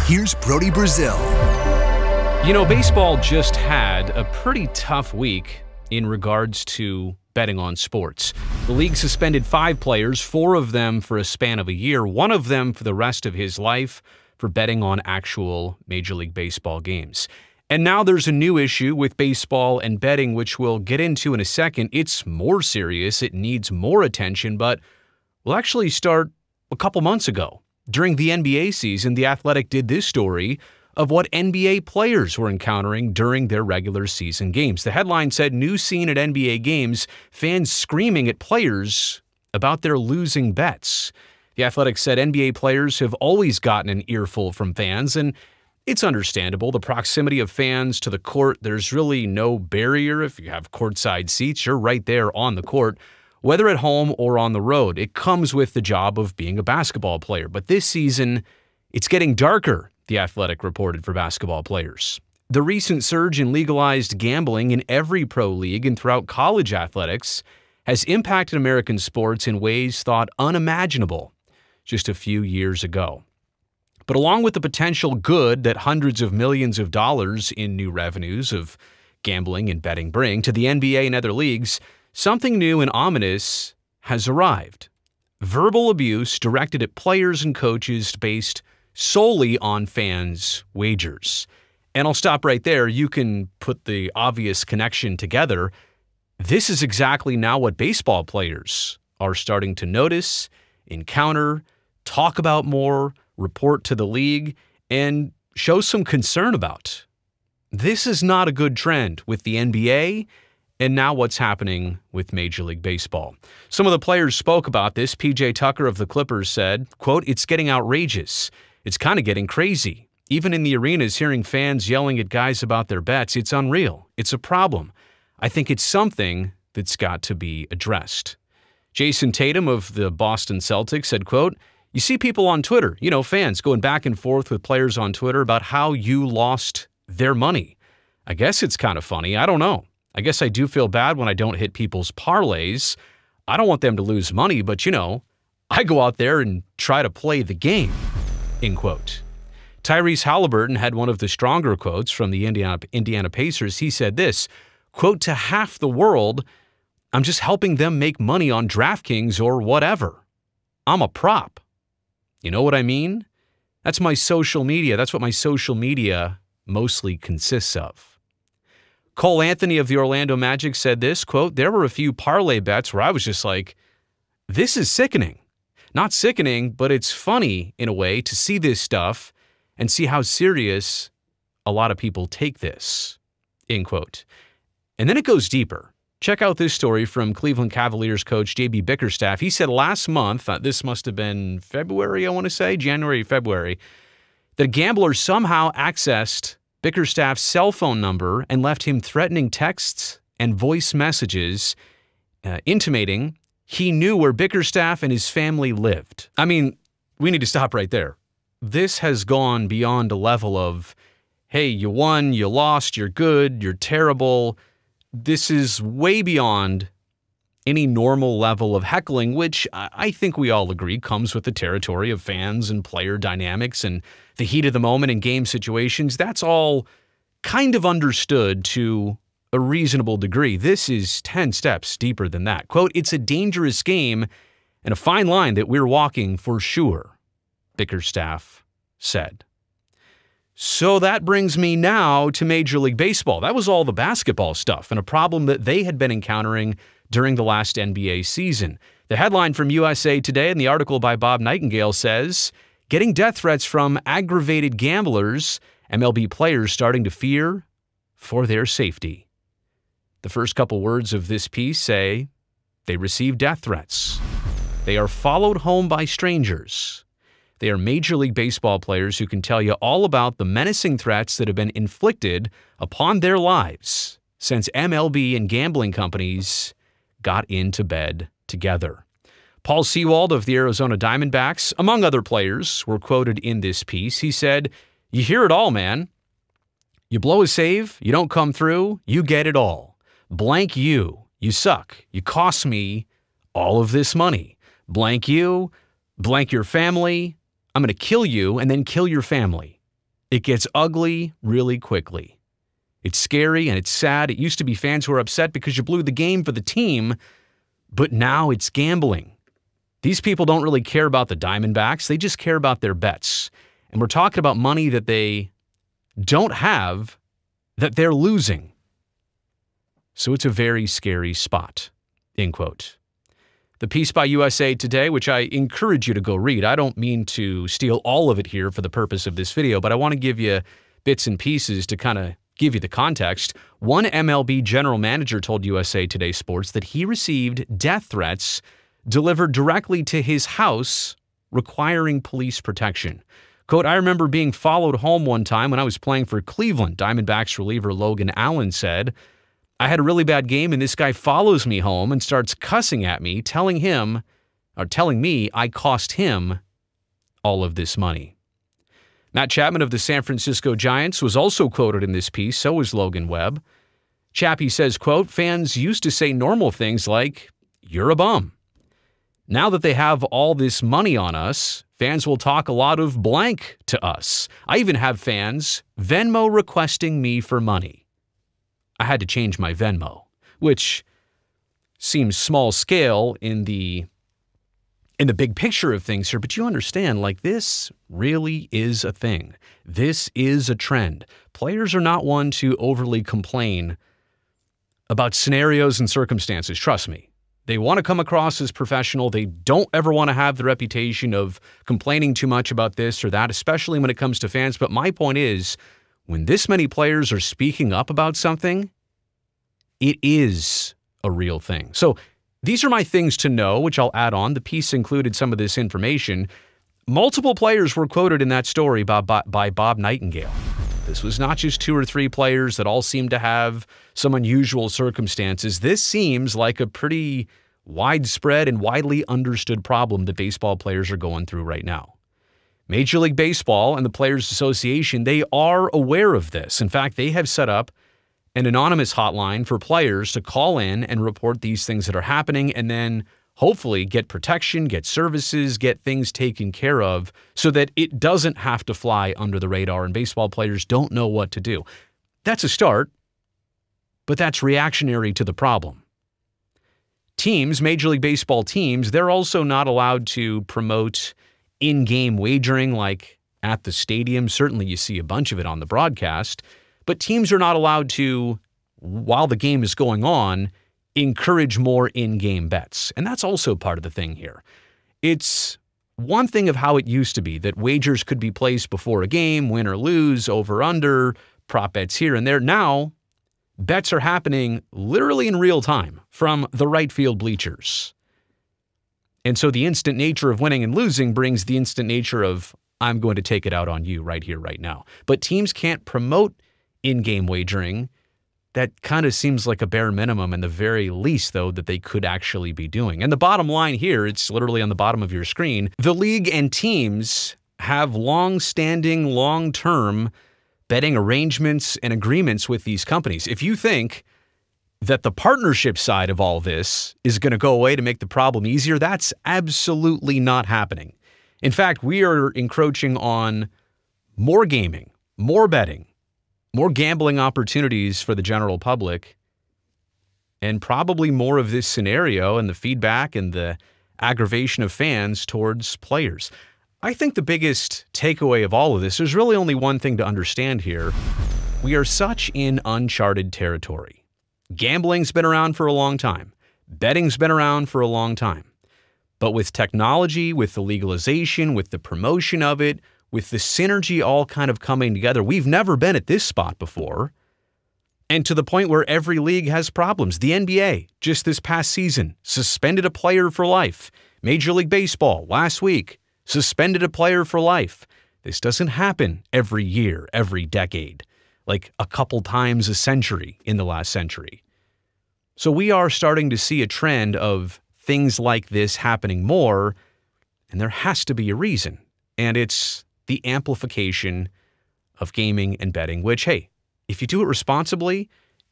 Here's Brody Brazil. You know, baseball just had a pretty tough week in regards to betting on sports. The league suspended 5 players, 4 of them for a span of a year, 1 of them for the rest of his life for betting on actual Major League Baseball games. And now there's a new issue with baseball and betting, which we'll get into in a second. It's more serious, it needs more attention, but we'll actually start a couple months ago. During the NBA season, The Athletic did this story of what NBA players were encountering during their regular season games. The headline said, "New scene at NBA games, fans screaming at players about their losing bets." The Athletic said NBA players have always gotten an earful from fans, and it's understandable. The proximity of fans to the court, there's really no barrier. If you have courtside seats, you're right there on the court, whether at home or on the road. It comes with the job of being a basketball player. But this season, it's getting darker, The Athletic reported, for basketball players. The recent surge in legalized gambling in every pro league and throughout college athletics has impacted American sports in ways thought unimaginable just a few years ago. But along with the potential good that hundreds of millions of dollars in new revenues of gambling and betting bring to the NBA and other leagues, something new and ominous has arrived. Verbal abuse directed at players and coaches based solely on fans' wagers. And I'll stop right there. You can put the obvious connection together. This is exactly now what baseball players are starting to notice, encounter, talk about more, report to the league, and show some concern about. This is not a good trend with the NBA and now what's happening with Major League Baseball. Some of the players spoke about this. PJ Tucker of the Clippers said, quote, "It's getting outrageous. It's kind of getting crazy. Even in the arenas, hearing fans yelling at guys about their bets, it's unreal. It's a problem. I think it's something that's got to be addressed." Jason Tatum of the Boston Celtics said, quote, "You see people on Twitter, fans going back and forth with players on Twitter about how you lost their money. I guess it's kind of funny. I don't know. I guess I do feel bad when I don't hit people's parlays. I don't want them to lose money, but I go out there and try to play the game," end quote. Tyrese Halliburton had one of the stronger quotes from the Indiana Pacers. He said this, quote, "To half the world, I'm just helping them make money on DraftKings or whatever. I'm a prop. You know what I mean? That's my social media. That's what my social media mostly consists of." Cole Anthony of the Orlando Magic said this, quote, "There were a few parlay bets where I was just like, this is sickening. Not sickening, but it's funny in a way to see this stuff and see how serious a lot of people take this," end quote. And then it goes deeper. Check out this story from Cleveland Cavaliers coach J.B. Bickerstaff. He said last month, this must have been February, I want to say, January, February, that a gambler somehow accessed Bickerstaff's cell phone number and left him threatening texts and voice messages intimating he knew where Bickerstaff and his family lived. I mean, we need to stop right there. This has gone beyond a level of, hey, you won, you lost, you're good, you're terrible. This is way beyond any normal level of heckling, which I think we all agree comes with the territory of fans and player dynamics and the heat of the moment in game situations. That's all kind of understood to a reasonable degree. This is 10 steps deeper than that. Quote, "It's a dangerous game and a fine line that we're walking for sure," Bickerstaff said. So that brings me now to Major League Baseball. That was all the basketball stuff and a problem that they had been encountering during the last NBA season. The headline from USA Today and the article by Bob Nightingale says, "Getting death threats from aggravated gamblers, MLB players starting to fear for their safety." The first couple words of this piece say, they receive death threats. They are followed home by strangers. They are Major League Baseball players who can tell you all about the menacing threats that have been inflicted upon their lives since MLB and gambling companies got into bed together. Paul Sewald of the Arizona Diamondbacks, among other players, were quoted in this piece. He said, "You hear it all, man. You blow a save, you don't come through, you get it all. Blank you, you suck, you cost me all of this money. Blank you, blank your family, I'm going to kill you and then kill your family. It gets ugly really quickly. It's scary and it's sad. It used to be fans who are upset because you blew the game for the team, but now it's gambling. These people don't really care about the Diamondbacks. They just care about their bets. And we're talking about money that they don't have, that they're losing. So it's a very scary spot, end quote. The piece by USA Today, which I encourage you to go read. I don't mean to steal all of it here for the purpose of this video, but I want to give you bits and pieces to kind of give you the context. One MLB general manager told USA Today Sports that he received death threats delivered directly to his house, requiring police protection. Quote, I remember being followed home one time when I was playing for Cleveland. Diamondbacks reliever Logan Allen said, I had a really bad game and this guy follows me home and starts cussing at me, telling me I cost him all of this money. Matt Chapman of the San Francisco Giants was also quoted in this piece, so was Logan Webb. Chappie says, quote, fans used to say normal things like, you're a bum. Now that they have all this money on us, fans will talk a lot of blank to us. I even have fans Venmo requesting me for money. I had to change my Venmo, which seems small scale in the big picture of things here, but you understand, like, this really is a thing. This is a trend. Players are not one to overly complain about scenarios and circumstances. Trust me. They want to come across as professional. They don't ever want to have the reputation of complaining too much about this or that, especially when it comes to fans. But my point is, when this many players are speaking up about something, it is a real thing. So these are my things to know, which I'll add on. The piece included some of this information. Multiple players were quoted in that story by Bob Nightingale. This was not just 2 or 3 players that all seemed to have some unusual circumstances. This seems like a pretty widespread and widely understood problem that baseball players are going through right now. Major League Baseball and the Players Association, they are aware of this. In fact, they have set up an anonymous hotline for players to call in and report these things that are happening and then hopefully get protection, get services, get things taken care of so that it doesn't have to fly under the radar and baseball players don't know what to do. That's a start, but that's reactionary to the problem. Teams, Major League Baseball teams, they're also not allowed to promote in-game wagering like at the stadium. Certainly you see a bunch of it on the broadcast, but teams are not allowed to, while the game is going on, encourage more in-game bets. And that's also part of the thing here. It's one thing of how it used to be that wagers could be placed before a game, win or lose, over, under, prop bets here and there. Now, bets are happening literally in real time from the right field bleachers. And so the instant nature of winning and losing brings the instant nature of, I'm going to take it out on you right here, right now. But teams can't promote in-game wagering. That kind of seems like a bare minimum and the very least, though, that they could actually be doing. And the bottom line here, it's literally on the bottom of your screen, the league and teams have long-standing, long-term betting arrangements and agreements with these companies. If you think that the partnership side of all this is going to go away to make the problem easier, that's absolutely not happening. In fact, we are encroaching on more gaming, more betting, more gambling opportunities for the general public, and probably more of this scenario and the feedback and the aggravation of fans towards players. I think the biggest takeaway of all of this, there's really only one thing to understand here. We are such in uncharted territory. Gambling's been around for a long time. Betting's been around for a long time. But with technology, with the legalization, with the promotion of it, with the synergy all kind of coming together, we've never been at this spot before. And to the point where every league has problems. The NBA, just this past season, suspended a player for life. Major League Baseball, last week, suspended a player for life. This doesn't happen every year, every decade, like a couple times a century in the last century. So we are starting to see a trend of things like this happening more, and there has to be a reason. And it's the amplification of gaming and betting, which, hey, if you do it responsibly,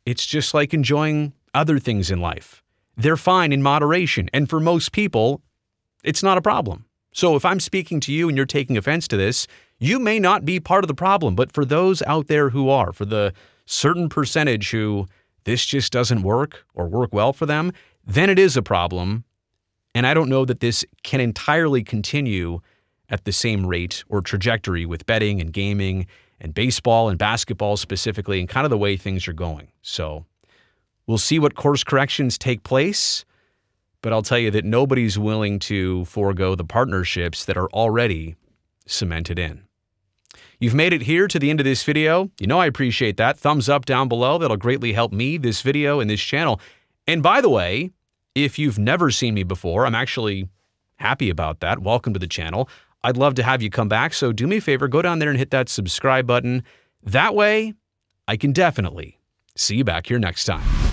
it's just like enjoying other things in life. They're fine in moderation, and for most people, it's not a problem. So if I'm speaking to you and you're taking offense to this, You may not be part of the problem, but for those out there who are, for the certain percentage who this just doesn't work or work well for them, then it is a problem. And I don't know that this can entirely continue at the same rate or trajectory with betting and gaming and baseball and basketball specifically, and kind of the way things are going. So we'll see what course corrections take place, but I'll tell you that nobody's willing to forego the partnerships that are already cemented in. You've made it here to the end of this video. You know I appreciate that. Thumbs up down below. That'll greatly help me, this video, and this channel. And by the way, if you've never seen me before, I'm actually happy about that. Welcome to the channel. I'd love to have you come back, so do me a favor, go down there and hit that subscribe button. That way, I can definitely see you back here next time.